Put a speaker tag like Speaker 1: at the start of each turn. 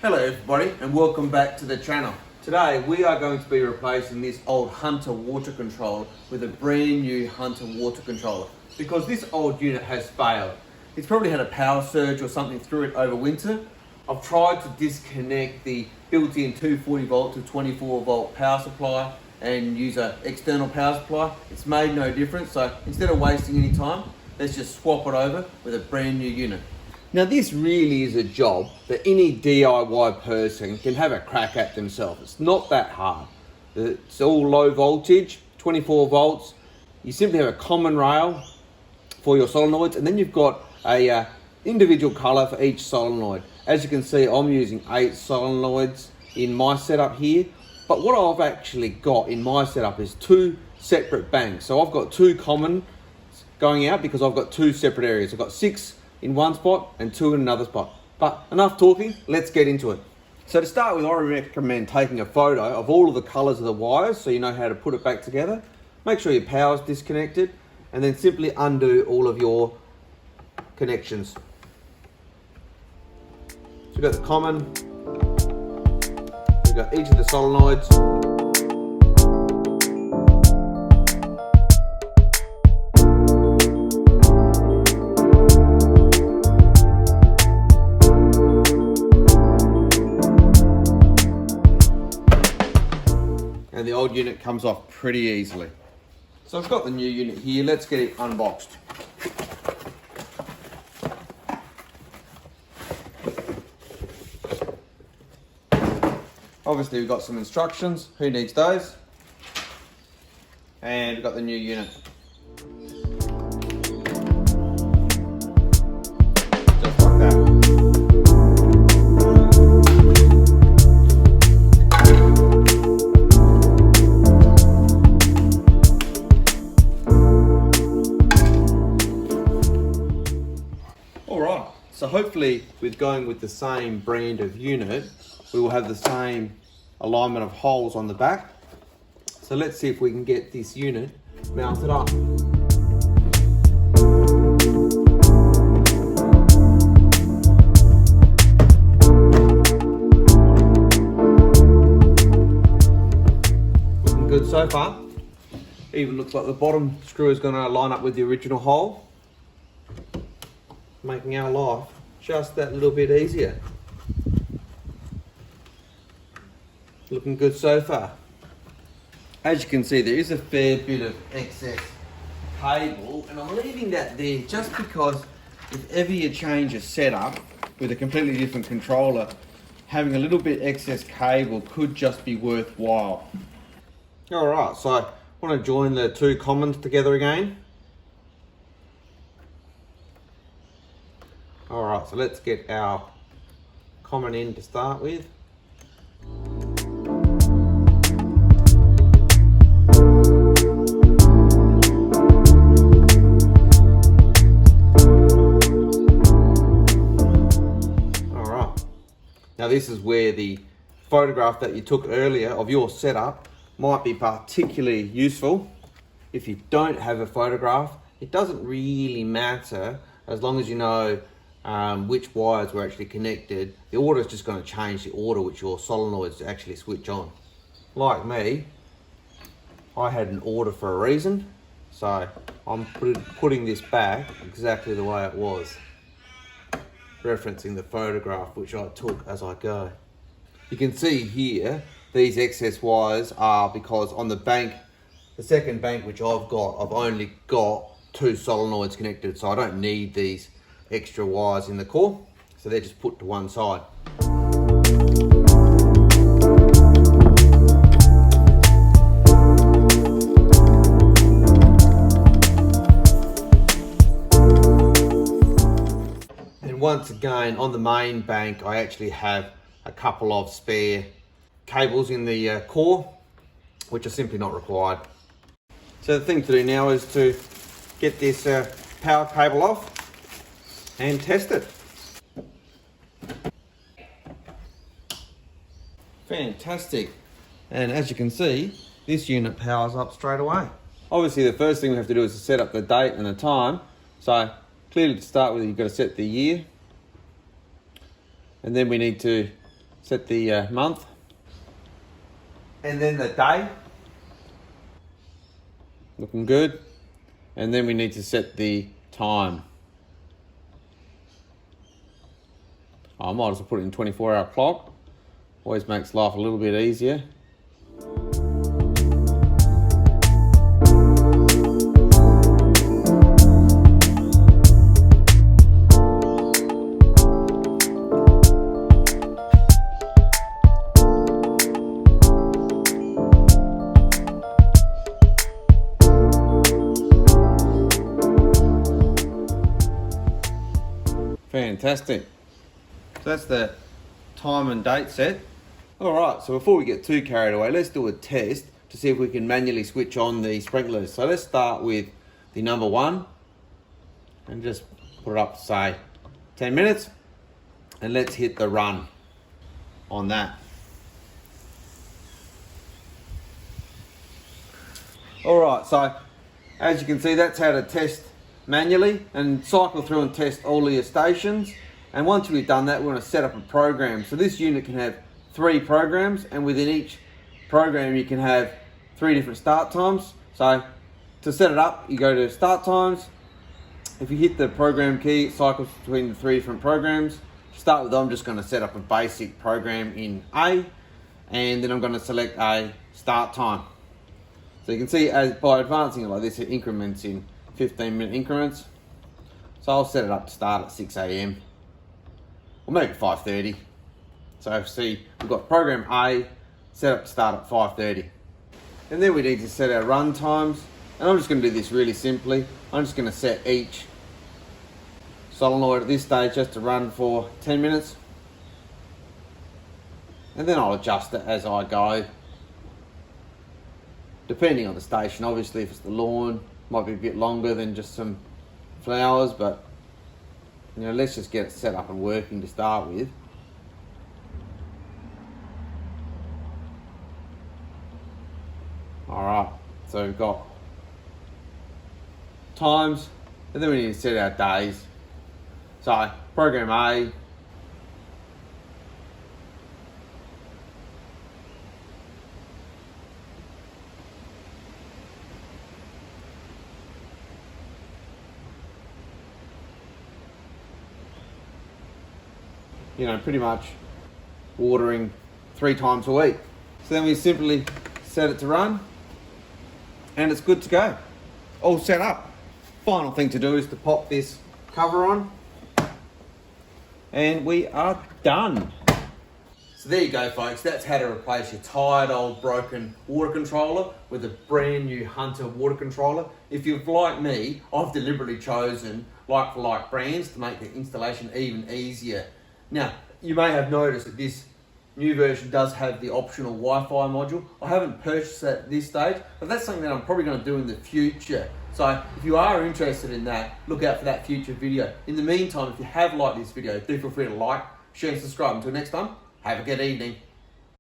Speaker 1: Hello everybody and welcome back to the channel. Today we are going to be replacing this old Hunter water controller with a brand new Hunter water controller because this old unit has failed. It's probably had a power surge or something through it over winter. I've tried to disconnect the built-in 240 volt to 24 volt power supply and use an external power supply. It's made no difference, so instead of wasting any time, let's just swap it over with a brand new unit. Now this really is a job that any DIY person can have a crack at themselves. It's not that hard. It's all low voltage, 24 volts. You simply have a common rail for your solenoids, and then you've got a individual color for each solenoid. As you can see, I'm using 8 solenoids in my setup here, but what I've actually got in my setup is 2 separate banks. So I've got 2 common going out because I've got 2 separate areas. I've got 6 in one spot and 2 in another spot. But enough talking, let's get into it. So to start with, I recommend taking a photo of all of the colors of the wires so you know how to put it back together. Make sure your power's disconnected and then simply undo all of your connections. So we've got the common, we've got each of the solenoids. And the old unit comes off pretty easily. So I've got the new unit here, let's get it unboxed. Obviously we've got some instructions, who needs those? And we've got the new unit. Just like that. So hopefully with going with the same brand of unit, we will have the same alignment of holes on the back. So let's see if we can get this unit mounted up. Looking good so far. Even looks like the bottom screw is going to line up with the original hole, making our life just that little bit easier. Looking good so far. As you can see, there is a fair bit of excess cable, and I'm leaving that there just because if ever you change a setup with a completely different controller, having a little bit excess cable could just be worthwhile. Alright, so I want to join the 2 commons together again. Alright, so let's get our common in to start with. Alright, now this is where the photograph that you took earlier of your setup might be particularly useful. If you don't have a photograph, it doesn't really matter as long as you know which wires were actually connected. The order is just going to change the order which your solenoids actually switch on. Like me, I had an order for a reason, so I'm putting this back exactly the way it was, referencing the photograph which I took as I go. You can see here these excess wires are because on the bank, the second bank which I've only got 2 solenoids connected, so I don't need these extra wires in the core, so they're just put to one side. And once again, on the main bank, I actually have a couple of spare cables in the core, which are simply not required. So the thing to do now is to get this power cable off and test it. Fantastic. And as you can see, this unit powers up straight away. Obviously the first thing we have to do is to set up the date and the time. So clearly to start with, you've got to set the year, and then we need to set the month, and then the day. Looking good. And then we need to set the time. I might as well put it in 24-hour clock. Always makes life a little bit easier. Fantastic. So that's the time and date set. Alright, so before we get too carried away, let's do a test to see if we can manually switch on the sprinklers. So let's start with the number 1 and just put it up to say 10 minutes, and let's hit the run on that. Alright, so as you can see, that's how to test manually and cycle through and test all of your stations. And once we've done that, we're going to set up a program. So this unit can have 3 programs, and within each program you can have 3 different start times. So to set it up, you go to start times. If you hit the program key, it cycles between the 3 different programs. To start with, I'm just going to set up a basic program in A, and then I'm going to select a start time. So you can see, as by advancing it like this, it increments in 15-minute increments. So I'll set it up to start at 6 AM or maybe 5:30. So see, we've got program A set up to start at 5:30. And then we need to set our run times. And I'm just going to do this really simply. I'm just going to set each solenoid at this stage just to run for 10 minutes. And then I'll adjust it as I go, depending on the station. Obviously, if it's the lawn, might be a bit longer than just some flowers, but you know, let's just get it set up and working to start with. Alright, so we've got times, and then we need to set our days. So program A, you know, pretty much watering 3 times a week. So then we simply set it to run, and it's good to go. All set up. Final thing to do is to pop this cover on, and we are done. So there you go, folks. That's how to replace your tired old broken water controller with a brand new Hunter water controller. If you've like me, I've deliberately chosen like for like brands to make the installation even easier. Now, you may have noticed that this new version does have the optional Wi-Fi module. I haven't purchased that at this stage, but that's something that I'm probably going to do in the future. So if you are interested in that, look out for that future video. In the meantime, if you have liked this video, do feel free to like, share and subscribe. Until next time, have a good evening.